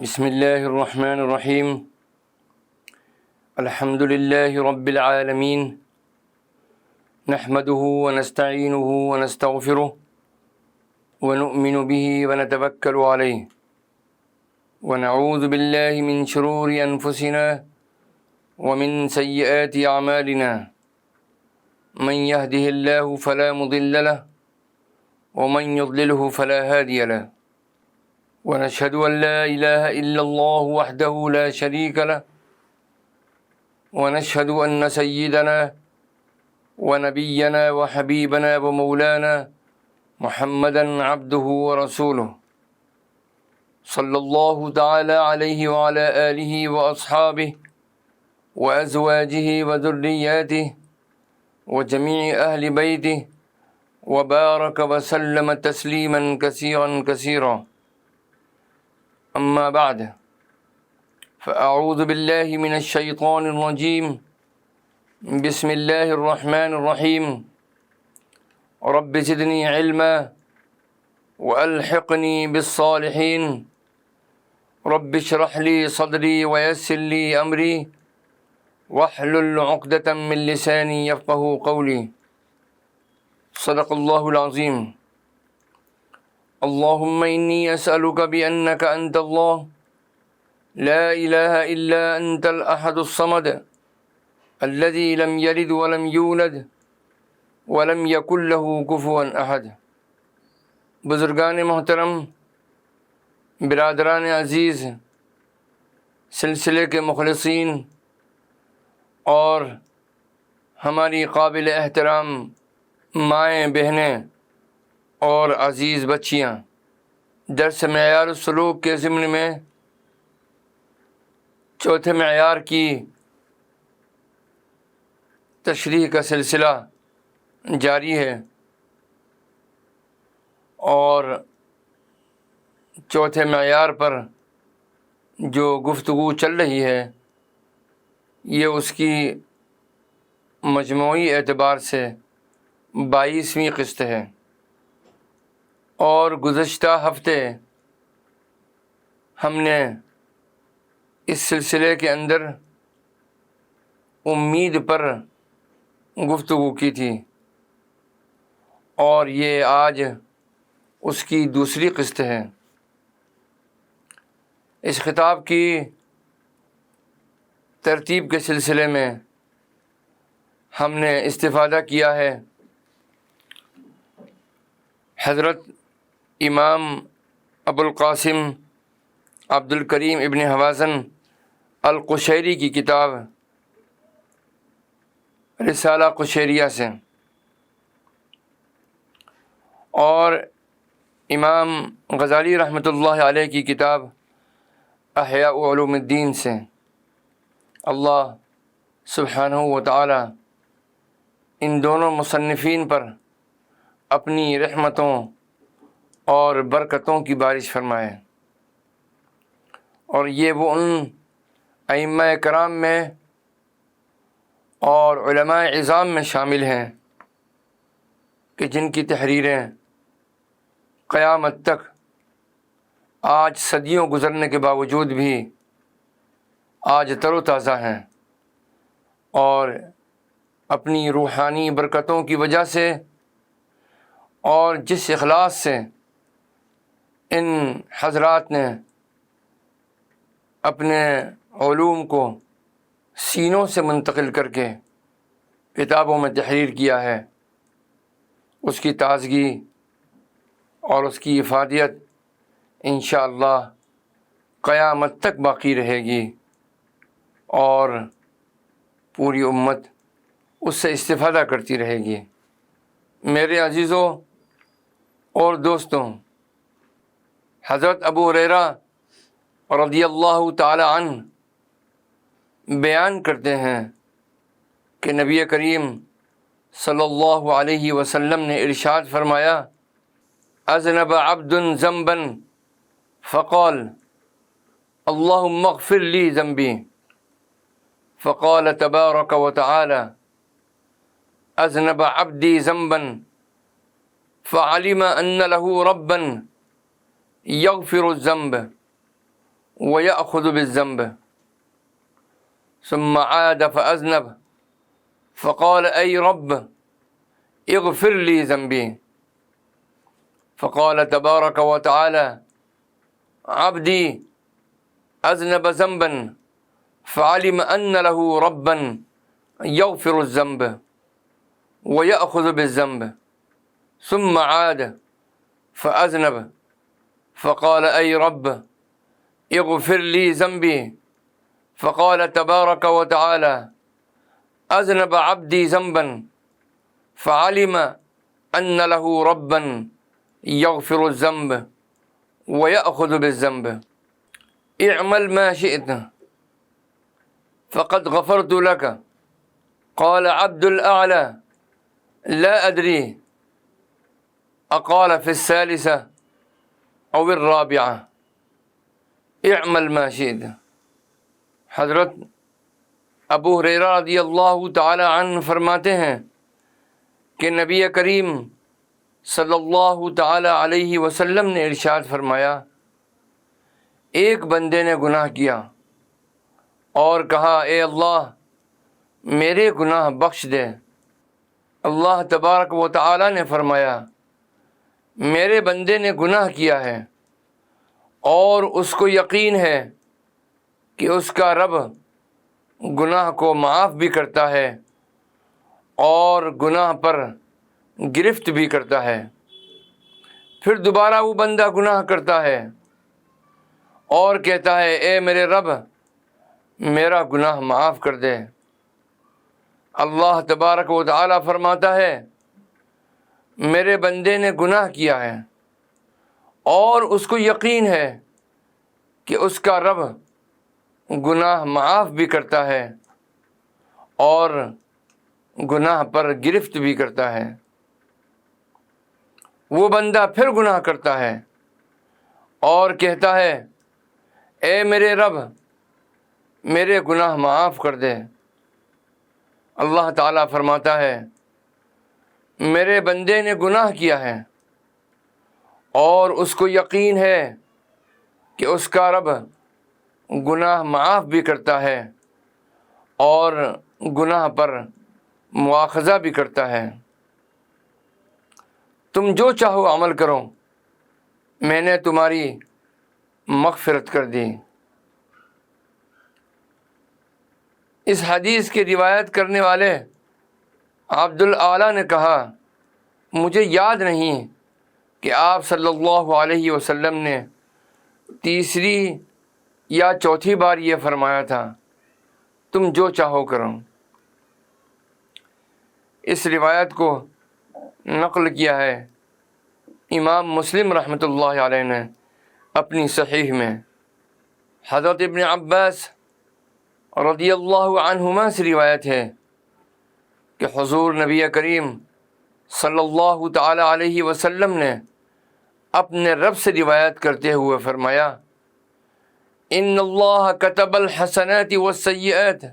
بسم اللہ الرحمن الرحیم الحمد للہ رب العالمین نحمدہ ونستعینہ ونستغفرہ ونؤمن به ونتوکل علیہ ونعوذ باللہ من شرور انفسنا ومن سیئات اعمالنا من يهده اللہ فلا مضل له ومن يضلله فلا هادی له ونشهد أن لا إله إلا الله وحده لا شريك له ونشهد أن سيدنا ونبينا وحبيبنا ومولانا محمدا عبده ورسوله صلى الله تعالى عليه وعلى آله وأصحابه وأزواجه وذرياته وجميع أهل بيته وبارك وسلم تسليما كثيرا كثيرا. أما بعد فأعوذ بالله من الشيطان الرجيم. بسم الله الرحمن الرحيم. رب زدني علما وألحقني بالصالحين. رب اشرح لي صدري ويسر لي أمري واحلل عقدة من لساني يفقهوا قولي. صدق الله العظيم. اللهم إني أسألك بأنك أنت الله لا إله إلا أنت الأحد الصمد الذي لم يلد ولم يولد ولم يكن له كفوا أحد. بزرگان محترم، برادران عزیز، سلسلے کے مخلصین اور ہماری قابل احترام مائیں، بہنیں اور عزیز بچیاں، درس معیار السلوک کے ضمن میں چوتھے معیار کی تشریح کا سلسلہ جاری ہے، اور چوتھے معیار پر جو گفتگو چل رہی ہے یہ اس کی مجموعی اعتبار سے 22ویں قسط ہے. اور گزشتہ ہفتے ہم نے اس سلسلے کے اندر امید پر گفتگو کی تھی، اور یہ آج اس کی دوسری قسط ہے. اس خطاب کی ترتیب کے سلسلے میں ہم نے استفادہ کیا ہے حضرت امام ابو القاسم عبد الکریم ابن حوازن القشیری کی کتاب رسالہ قشیریہ سے، اور امام غزالی رحمۃ اللہ علیہ کی کتاب احیاء علوم الدین سے. اللہ سبحانہ و تعالی ان دونوں مصنفین پر اپنی رحمتوں اور برکتوں کی بارش فرمائے، اور یہ وہ ان ائمہ کرام میں اور علماء عظام میں شامل ہیں کہ جن کی تحریریں قیامت تک آج صدیوں گزرنے کے باوجود بھی آج تر و تازہ ہیں، اور اپنی روحانی برکتوں کی وجہ سے اور جس اخلاص سے ان حضرات نے اپنے علوم کو سینوں سے منتقل کر کے کتابوں میں تحریر کیا ہے، اس کی تازگی اور اس کی افادیت انشاءاللہ قیامت تک باقی رہے گی، اور پوری امت اس سے استفادہ کرتی رہے گی. میرے عزیزوں اور دوستوں، حضرت ابو ہریرہ رضی اللہ تعالی عنہ بیان کرتے ہیں کہ نبی کریم صلی اللہ علیہ وسلم نے ارشاد فرمایا: اذنب عبد ذنبا فقال اللهم اغفر لي ذنبي فقال تبارك وتعالى اذنب عبدي ذنبا فعلم ان له ربا یغفر الذنب ويأخذ بالذنب ثم عاد فأذنب فقال أي رب اغفر لي ذنبي فقال تبارك وتعالى عبدي أذنب ذنبا فعلم أن له ربا يغفر الذنب ويأخذ بالذنب ثم عاد فأذنب فقال أي رب اغفر لي ذنبي فقال تبارك وتعالى أذنب عبدي ذنبا فعلم أن له ربا يغفر الذنب ويأخذ بالذنب اعمل ما شئت فقد غفرت لك قال عبد الأعلى لا أدري أقال في الثالثة أو الرابعة اعمل ما شئت۔ حضرت ابو ہریرہ رضی اللہ تعالی عنہ فرماتے ہیں کہ نبی کریم صلی اللہ تعالی علیہ وسلم نے ارشاد فرمایا، ایک بندے نے گناہ کیا اور کہا اے اللہ میرے گناہ بخش دے۔ اللہ تبارک و تعالی نے فرمایا میرے بندے نے گناہ کیا ہے اور اس کو یقین ہے کہ اس کا رب گناہ کو معاف بھی کرتا ہے اور گناہ پر گرفت بھی کرتا ہے۔ پھر دوبارہ وہ بندہ گناہ کرتا ہے اور کہتا ہے اے میرے رب میرا گناہ معاف کر دے۔ اللہ تبارک و تعالی فرماتا ہے میرے بندے نے گناہ کیا ہے اور اس کو یقین ہے کہ اس کا رب گناہ معاف بھی کرتا ہے اور گناہ پر گرفت بھی کرتا ہے۔ وہ بندہ پھر گناہ کرتا ہے اور کہتا ہے اے میرے رب میرے گناہ معاف کر دے۔ اللہ تعالیٰ فرماتا ہے میرے بندے نے گناہ کیا ہے اور اس کو یقین ہے کہ اس کا رب گناہ معاف بھی کرتا ہے اور گناہ پر مواخذہ بھی کرتا ہے۔ تم جو چاہو عمل کرو میں نے تمہاری مغفرت کر دی۔ اس حدیث کی روایت کرنے والے عبد الاعلیٰ نے کہا مجھے یاد نہیں کہ آپ صلی اللہ علیہ وسلم نے تیسری یا چوتھی بار یہ فرمایا تھا تم جو چاہو کرو۔ اس روایت کو نقل کیا ہے امام مسلم رحمۃ اللہ علیہ نے اپنی صحیح میں۔ حضرت ابن عباس رضی اللہ عنہما سے روایت ہے کہ حضور نبی کریم صلی اللہ تعالی علیہ وسلم نے اپنے رب سے روایت کرتے ہوئے فرمایا ان اللہ کتب الحسنات والسیئات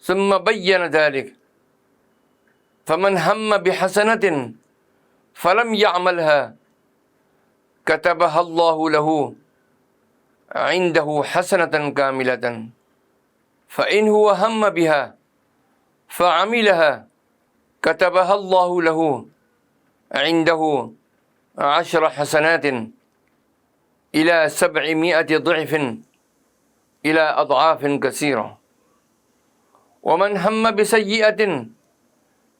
ثم بین ذلك فمن ہم بحسنۃ فلم يعملها كتبها الله له عنده حسنة كاملة فإن هو هم بها فعملها كتبها الله له عنده 10 حسنات إلى 700 ضعف إلى أضعاف كثيرة ومن هم بسيئة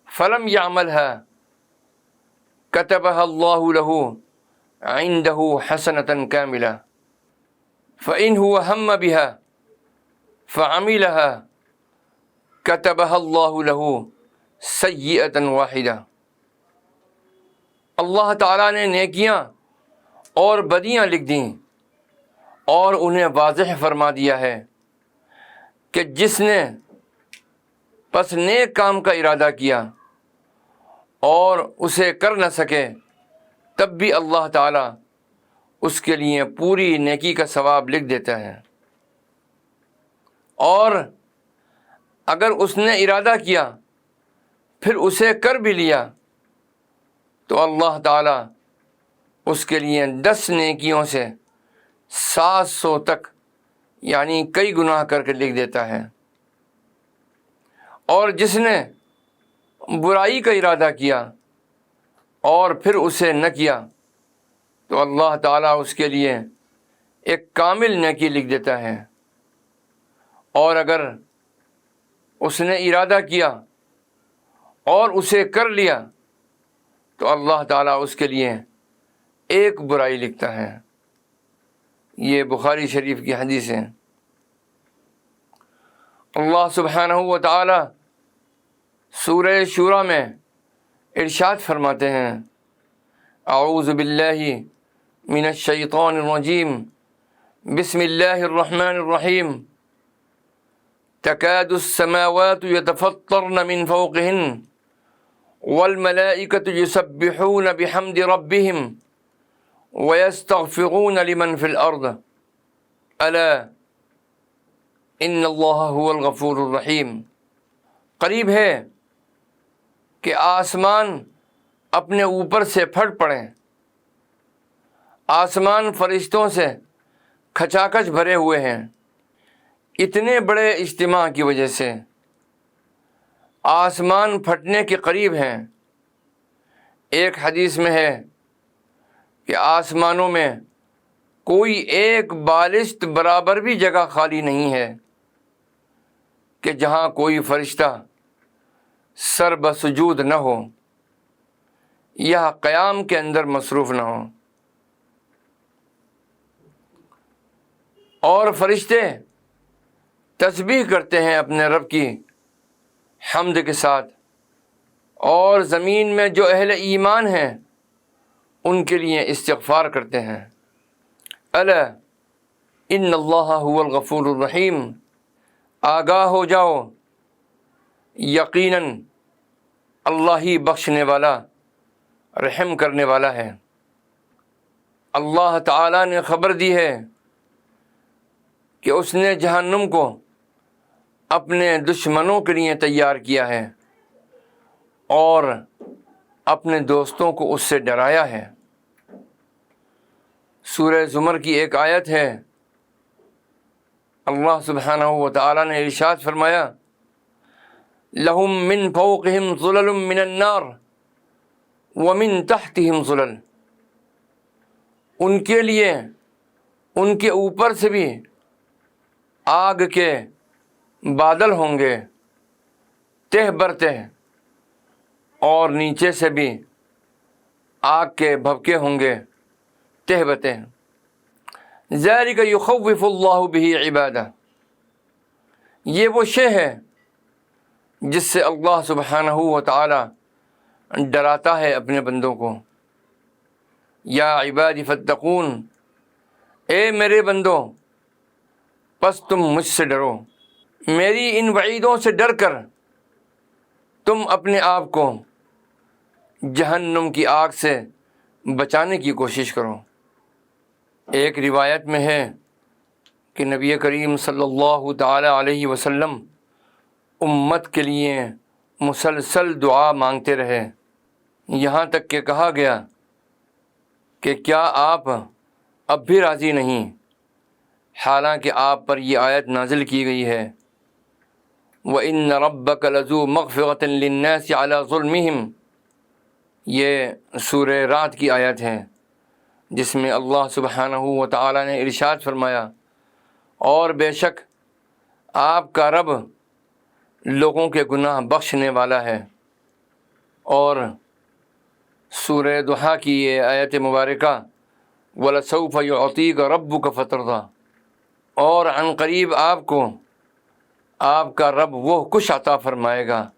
فلم يعملها كتبها الله له عنده حسنة كاملة فإن هو هم بها فعملها كتبها الله له سيئة واحدة۔ اللہ تعالیٰ نے نیکیاں اور بدیاں لکھ دیں اور انہیں واضح فرما دیا ہے کہ جس نے پس نیک کام کا ارادہ کیا اور اسے کر نہ سکے تب بھی اللہ تعالیٰ اس کے لیے پوری نیکی کا ثواب لکھ دیتا ہے، اور اگر اس نے ارادہ کیا پھر اسے کر بھی لیا تو اللہ تعالیٰ اس کے لیے 10 نیکیوں سے 700 تک، یعنی کئی گناہ کر کے لکھ دیتا ہے۔ اور جس نے برائی کا ارادہ کیا اور پھر اسے نہ کیا تو اللہ تعالیٰ اس کے لیے ایک کامل نیکی لکھ دیتا ہے، اور اگر اس نے ارادہ کیا اور اسے کر لیا تو اللہ تعالیٰ اس کے لیے ایک برائی لکھتا ہے۔ یہ بخاری شریف کی حدیث ہے۔ اللہ سبحانہ و تعالی سورہ شورى میں ارشاد فرماتے ہیں، اعوذ باللہ من الشیطان الرجیم، بسم اللہ الرحمن الرحیم، تکاد السماوات يتفطرن من فوقهن والملائکة یسبحون بحمد ربهم ويستغفرون لمن في الأرض ألا إن الله هو الغفور الرحیم۔ قریب ہے کہ آسمان اپنے اوپر سے پھٹ پڑیں، آسمان فرشتوں سے کھچاکھچ بھرے ہوئے ہیں، اتنے بڑے اجتماع کی وجہ سے آسمان پھٹنے کے قریب ہیں۔ ایک حدیث میں ہے کہ آسمانوں میں کوئی ایک بالشت برابر بھی جگہ خالی نہیں ہے کہ جہاں کوئی فرشتہ سر بسجود نہ ہو یا قیام کے اندر مصروف نہ ہو۔ اور فرشتے تسبیح کرتے ہیں اپنے رب کی حمد کے ساتھ، اور زمین میں جو اہل ایمان ہیں ان کے لیے استغفار کرتے ہیں۔ الا ان اللہ هو الغفور الرحیم، آگاہ ہو جاؤ، یقیناً اللہ ہی بخشنے والا، رحم کرنے والا ہے۔ اللہ تعالیٰ نے خبر دی ہے کہ اس نے جہنم کو اپنے دشمنوں کے لیے تیار کیا ہے اور اپنے دوستوں کو اس سے ڈرایا ہے۔ سورہ زمر کی ایک آیت ہے، اللہ سبحانہ و تعالیٰ نے ارشاد فرمایا، لَهُم مِّن فَوْقِهِمْ ظُلَلٌ مِّنَ النَّارِ وَمِن تَحْتِهِمْ ظُلَلٌ، ان کے لیے ان کے اوپر سے بھی آگ کے بادل ہوں گے تہ برتہ، اور نیچے سے بھی آگ کے بھبکے ہوں گے تہ بتہ۔ ذَلِكَ يُخَوِّفُ اللَّهُ بِهِ عِبَادَهُ، یہ وہ شے ہے جس سے اللہ سبحانہ و تعالی ڈراتا ہے اپنے بندوں کو۔ یا عبادی فاتقون، اے میرے بندو پس تم مجھ سے ڈرو، میری ان وعیدوں سے ڈر کر تم اپنے آپ کو جہنم کی آگ سے بچانے کی کوشش کرو۔ ایک روایت میں ہے کہ نبی کریم صلی اللہ تعالی علیہ وسلم امت کے لیے مسلسل دعا مانگتے رہے، یہاں تک کہ کہا گیا کہ کیا آپ اب بھی راضی نہیں، حالانکہ آپ پر یہ آیت نازل کی گئی ہے، وَإِنَّ رَبَّكَ لَذُو مَغْفِرَةٍ لِلنَّاسِ عَلَى ظُلْمِهِمْ، یہ سورہ رعد کی آیت ہے جس میں اللہ سبحانہ و تعالی نے ارشاد فرمایا، اور بے شک آپ کا رب لوگوں کے گناہ بخشنے والا ہے۔ اور سورہ ضحیٰ کی یہ آیت مبارکہ، وَلَسَوْفَ يُعْطِيكَ رَبُّكَ فَتَرْضَىٰ، اور عن قریب آپ کو آپ کا رب وہ کچھ عطا فرمائے گا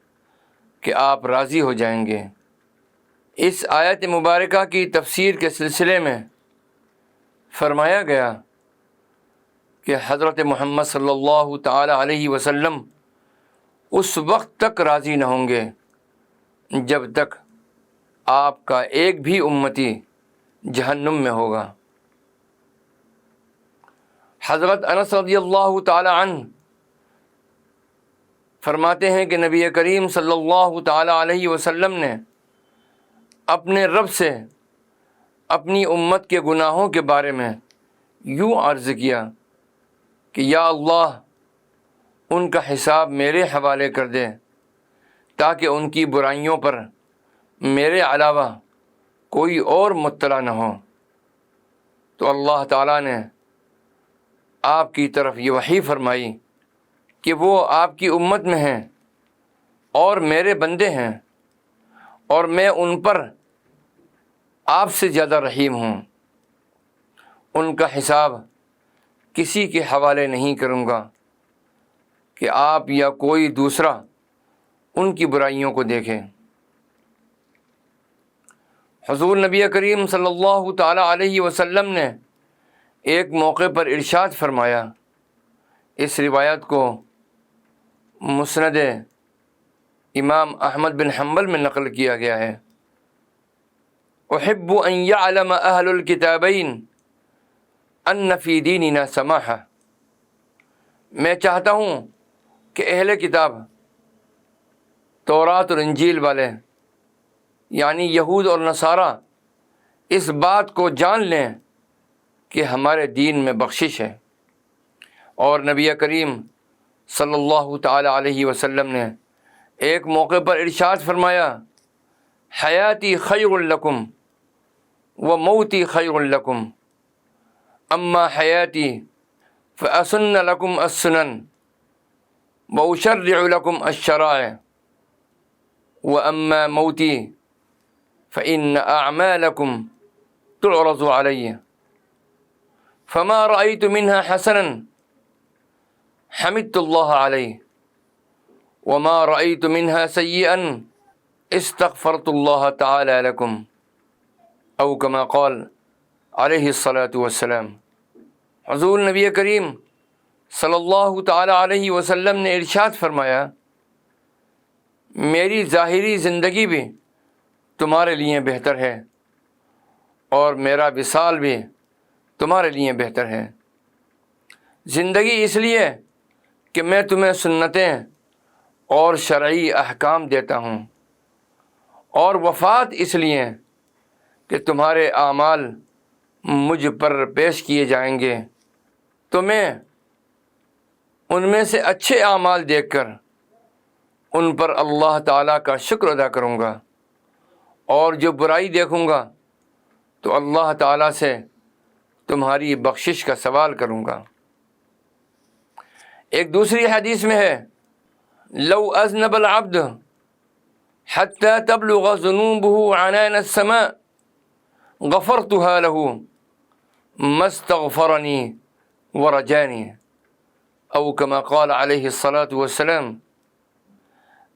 کہ آپ راضی ہو جائیں گے۔ اس آیت مبارکہ کی تفسیر کے سلسلے میں فرمایا گیا کہ حضرت محمد صلی اللہ تعالی علیہ وسلم اس وقت تک راضی نہ ہوں گے جب تک آپ کا ایک بھی امتی جہنم میں ہوگا۔ حضرت انس رضی اللہ تعالی عنہ فرماتے ہیں کہ نبی کریم صلی اللہ تعالی علیہ وسلم نے اپنے رب سے اپنی امت کے گناہوں کے بارے میں یوں عرض کیا کہ یا اللہ ان کا حساب میرے حوالے کر دے تاکہ ان کی برائیوں پر میرے علاوہ کوئی اور مطلع نہ ہو۔ تو اللہ تعالیٰ نے آپ کی طرف یہ وحی فرمائی کہ وہ آپ کی امت میں ہیں اور میرے بندے ہیں، اور میں ان پر آپ سے زیادہ رحیم ہوں۔ ان کا حساب کسی کے حوالے نہیں کروں گا کہ آپ یا کوئی دوسرا ان کی برائیوں کو دیکھے۔ حضور نبی کریم صلی اللہ تعالیٰ علیہ وسلم نے ایک موقع پر ارشاد فرمایا، اس روایت کو مسند امام احمد بن حنبل میں نقل کیا گیا ہے، احب ان یعلم اہل الکتابین ان فی دیننا سماحہ، میں چاہتا ہوں کہ اہل کتاب تورات اور انجیل والے یعنی یہود اور نصارہ اس بات کو جان لیں کہ ہمارے دین میں بخشش ہے۔ اور نبی کریم صلی اللہ تعالی علیہ وسلم نے ایک موقع پر ارشاد فرمایا، حیاتی خیر لکم و موتی خیر لکم، اما حیاتی فاسن لکم السنن واشرع لکم الشرائع واما موتی فإن أعمالكم تعرض علي فما رأيت منها حسنا حمدت الله عليه وما رأيت منها سيئا استغفرت الله تعالى لكم أو كما قال عليه الصلاة والسلام۔ حضور نبی کریم صلی اللہ تعالی علیہ وسلم نے ارشاد فرمایا، میری ظاہری زندگی بھی تمہارے لیے بہتر ہے اور میرا وصال بھی تمہارے لیے بہتر ہے۔ زندگی اس لیے کہ میں تمہیں سنتیں اور شرعی احکام دیتا ہوں، اور وفات اس لیے کہ تمہارے اعمال مجھ پر پیش کیے جائیں گے، تو میں ان میں سے اچھے اعمال دیکھ کر ان پر اللہ تعالیٰ کا شکر ادا کروں گا، اور جو برائی دیکھوں گا تو اللہ تعالیٰ سے تمہاری بخشش کا سوال کروں گا۔ ایک دوسری حدیث میں ہے، لو اذنب العبد حتى تبلغ ذنوبه عنان السماء غفرتها له ما استغفرني ورجاني او كما قال علیہ الصلاة والسلام۔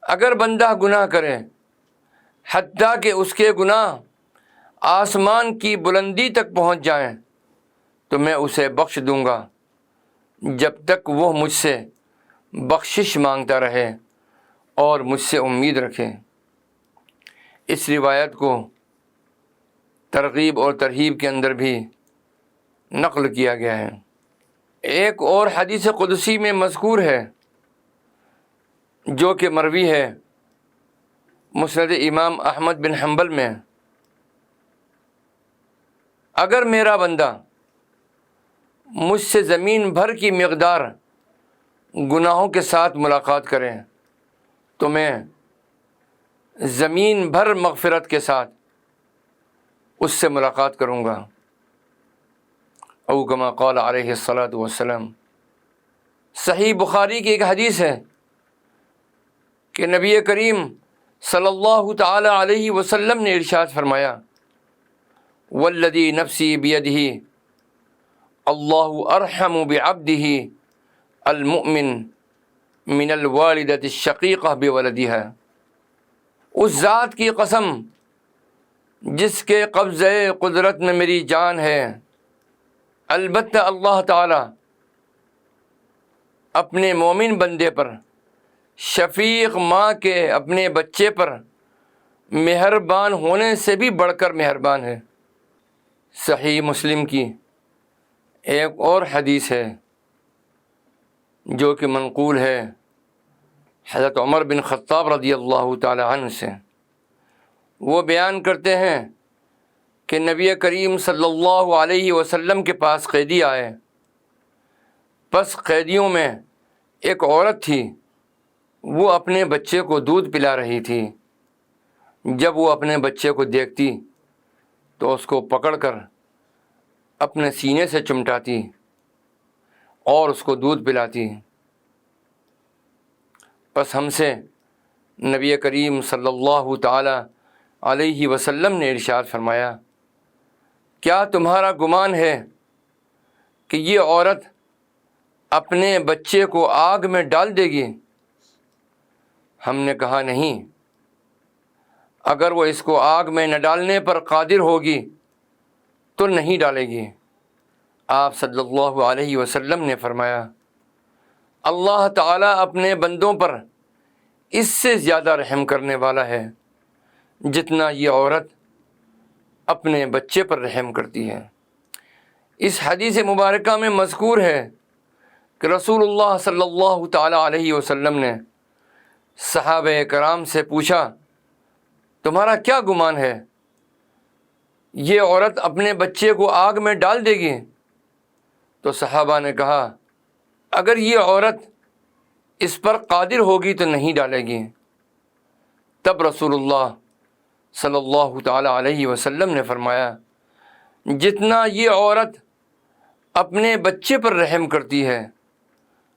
اگر بندہ گناہ کرے حتیٰ کہ اس کے گناہ آسمان کی بلندی تک پہنچ جائیں تو میں اسے بخش دوں گا جب تک وہ مجھ سے بخشش مانگتا رہے اور مجھ سے امید رکھے۔ اس روایت کو ترغیب اور ترہیب کے اندر بھی نقل کیا گیا ہے۔ ایک اور حدیث قدسی میں مذکور ہے جو کہ مروی ہے مسند امام احمد بن حنبل میں، اگر میرا بندہ مجھ سے زمین بھر کی مقدار گناہوں کے ساتھ ملاقات کرے تو میں زمین بھر مغفرت کے ساتھ اس سے ملاقات کروں گا، او کما قال علیہ الصلاۃ والسلام۔ صحیح بخاری کی ایک حدیث ہے کہ نبی کریم صلی اللہ تعالی علیہ وسلم نے ارشاد فرمایا، والذی نفسی بیدہ اللہ ارحم بعبدہ المؤمن من الوالدۃ الشقیقہ بولدہا، اس ذات کی قسم جس کے قبضہ قدرت میں میری جان ہے، البتہ اللہ تعالی اپنے مومن بندے پر شفیق ماں کے اپنے بچے پر مہربان ہونے سے بھی بڑھ کر مہربان ہے۔ صحیح مسلم کی ایک اور حدیث ہے جو کہ منقول ہے حضرت عمر بن خطاب رضی اللہ تعالی عنہ سے، وہ بیان کرتے ہیں کہ نبی کریم صلی اللہ علیہ وسلم کے پاس قیدی آئے۔ پس قیدیوں میں ایک عورت تھی، وہ اپنے بچے کو دودھ پلا رہی تھی۔ جب وہ اپنے بچے کو دیکھتی تو اس کو پکڑ کر اپنے سینے سے چمٹاتی اور اس کو دودھ پلاتی۔ پس ہم سے نبی کریم صلی اللہ تعالی علیہ وسلم نے ارشاد فرمایا، کیا تمہارا گمان ہے کہ یہ عورت اپنے بچے کو آگ میں ڈال دے گی؟ ہم نے کہا نہیں، اگر وہ اس کو آگ میں نہ ڈالنے پر قادر ہوگی تو نہیں ڈالے گی۔ آپ صلی اللہ علیہ وسلم نے فرمایا، اللہ تعالیٰ اپنے بندوں پر اس سے زیادہ رحم کرنے والا ہے جتنا یہ عورت اپنے بچے پر رحم کرتی ہے۔ اس حدیث مبارکہ میں مذکور ہے کہ رسول اللہ صلی اللہ تعالیٰ علیہ وسلم نے صحابہ کرام سے پوچھا، تمہارا کیا گمان ہے، یہ عورت اپنے بچے کو آگ میں ڈال دے گی؟ تو صحابہ نے کہا، اگر یہ عورت اس پر قادر ہوگی تو نہیں ڈالے گی۔ تب رسول اللہ صلی اللہ تعالیٰ علیہ وسلم نے فرمایا، جتنا یہ عورت اپنے بچے پر رحم کرتی ہے،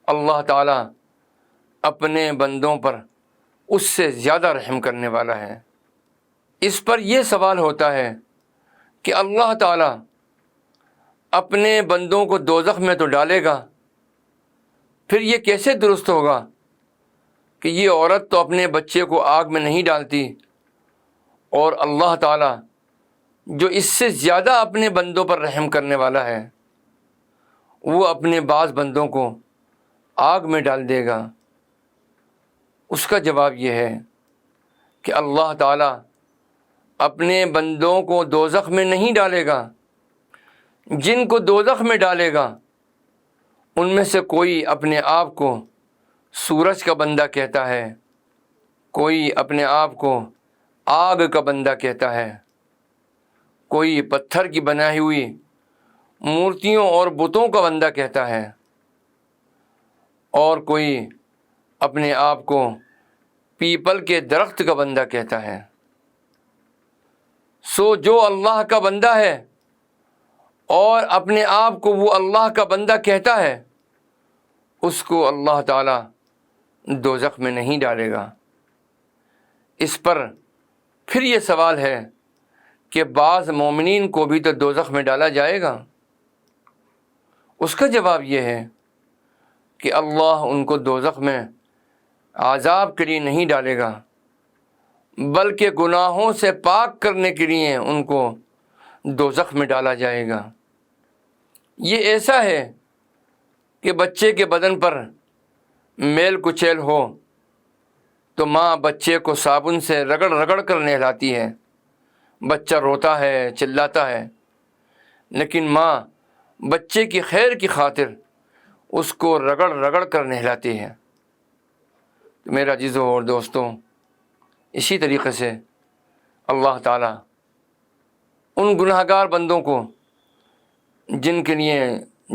اللہ تعالیٰ اپنے بندوں پر اس سے زیادہ رحم کرنے والا ہے۔ اس پر یہ سوال ہوتا ہے کہ اللہ تعالیٰ اپنے بندوں کو دوزخ میں تو ڈالے گا، پھر یہ کیسے درست ہوگا کہ یہ عورت تو اپنے بچے کو آگ میں نہیں ڈالتی اور اللہ تعالیٰ جو اس سے زیادہ اپنے بندوں پر رحم کرنے والا ہے وہ اپنے بعض بندوں کو آگ میں ڈال دے گا؟ اس کا جواب یہ ہے کہ اللہ تعالیٰ اپنے بندوں کو دوزخ میں نہیں ڈالے گا۔ جن کو دوزخ میں ڈالے گا ان میں سے کوئی اپنے آپ کو سورج کا بندہ کہتا ہے، کوئی اپنے آپ کو آگ کا بندہ کہتا ہے، کوئی پتھر کی بنائی ہوئی مورتیوں اور بتوں کا بندہ کہتا ہے، اور کوئی اپنے آپ کو پیپل کے درخت کا بندہ کہتا ہے۔ سو جو اللہ کا بندہ ہے اور اپنے آپ کو وہ اللہ کا بندہ کہتا ہے، اس کو اللہ تعالیٰ دوزخ میں نہیں ڈالے گا۔ اس پر پھر یہ سوال ہے کہ بعض مومنین کو بھی تو دوزخ میں ڈالا جائے گا۔ اس کا جواب یہ ہے کہ اللہ ان کو دوزخ میں عذاب کے لیے نہیں ڈالے گا، بلکہ گناہوں سے پاک کرنے کے لیے ان کو دوزخ میں ڈالا جائے گا۔ یہ ایسا ہے کہ بچے کے بدن پر میل کچیل ہو تو ماں بچے کو صابن سے رگڑ رگڑ کر نہلاتی ہے، بچہ روتا ہے، چلاتا ہے، لیکن ماں بچے کی خیر کی خاطر اس کو رگڑ رگڑ کر نہلاتی ہے۔ میرا عزیزو اور دوستوں، اسی طریقے سے اللہ تعالیٰ ان گناہ گار بندوں کو جن کے لیے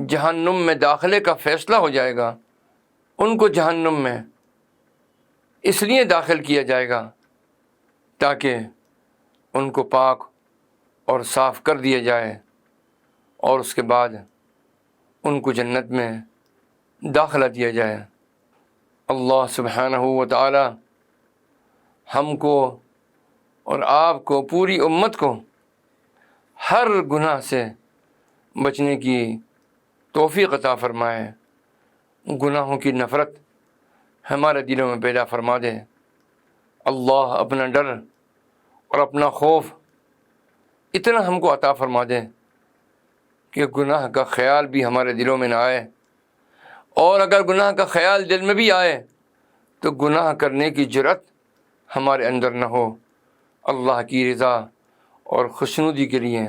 جہنم میں داخلے کا فیصلہ ہو جائے گا، ان کو جہنم میں اس لیے داخل کیا جائے گا تاکہ ان کو پاک اور صاف کر دیا جائے، اور اس کے بعد ان کو جنت میں داخلہ دیا جائے۔ اللہ سبحانہ و تعالی ہم کو اور آپ کو، پوری امت کو، ہر گناہ سے بچنے کی توفیق عطا فرمائے، گناہوں کی نفرت ہمارے دلوں میں پیدا فرما دے۔ اللہ اپنا ڈر اور اپنا خوف اتنا ہم کو عطا فرما دے کہ گناہ کا خیال بھی ہمارے دلوں میں نہ آئے، اور اگر گناہ کا خیال دل میں بھی آئے تو گناہ کرنے کی جرأت ہمارے اندر نہ ہو، اللہ کی رضا اور خوشنودی کے لیے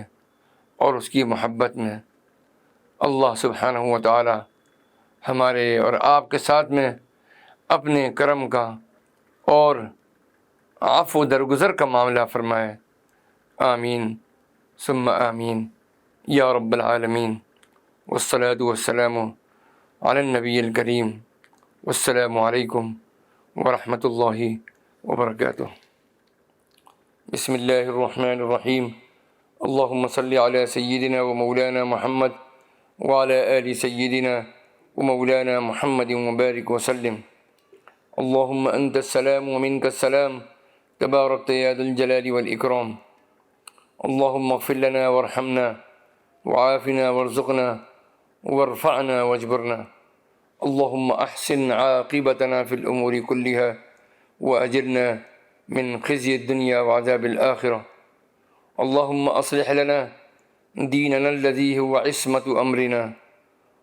اور اس کی محبت میں۔ اللہ سبحانہ و تعالی ہمارے اور آپ کے ساتھ میں اپنے کرم کا اور عفو درگزر کا معاملہ فرمائے، آمین۔ ثم آمین یا رب العالمین، والصلاة والسلام علی النبی الکریم، والسلام علیکم ورحمۃ اللہ وبرکاتہ۔ بسم اللہ الرحمن الرحیم، اللہم صلی علی سیدنا و مولانا محمد وعلی آل سیدنا و مولانا محمد وبارک وسلم۔ اللہم انت السلام ومنک السلام، تبارکت یا ذا الجلال والاکرام۔ اللہم اغفر لنا وارحمنا وعافنا وارزقنا وارفعنا واجبرنا۔ اللہم احسن عاقبتنا فی الامور کلها واجرنا من خزي الدنيا وعذاب الآخرة۔ اللهم أصلح لنا ديننا الذي هو عصمة أمرنا،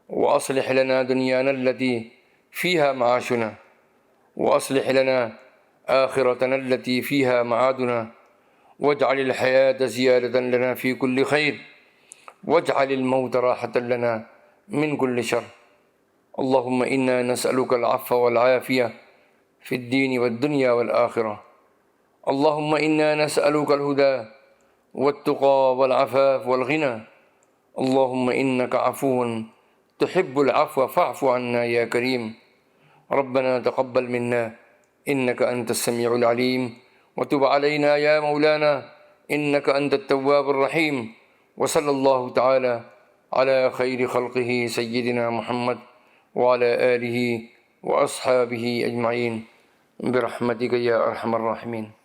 وأصلح لنا دنيانا التي فيها معاشنا، وأصلح لنا آخرتنا التي فيها معادنا، واجعل الحياة زيادة لنا في كل خير، واجعل الموت راحة لنا من كل شر۔ اللهم إنا نسألك العفو والعافية في الدين والدنيا والآخرة۔ اللهم إنا نسألك الهدى والتقى والعفاف والغنى۔ اللهم إنك عفو تحب العفو فاعف عنا يا كريم۔ ربنا تقبل منا إنك أنت السميع العليم، وتب علينا يا مولانا إنك أنت التواب الرحيم۔ وصلى الله تعالى على خير خلقه سيدنا محمد وعلى آله وأصحابه أجمعين برحمتك يا أرحم الراحمين۔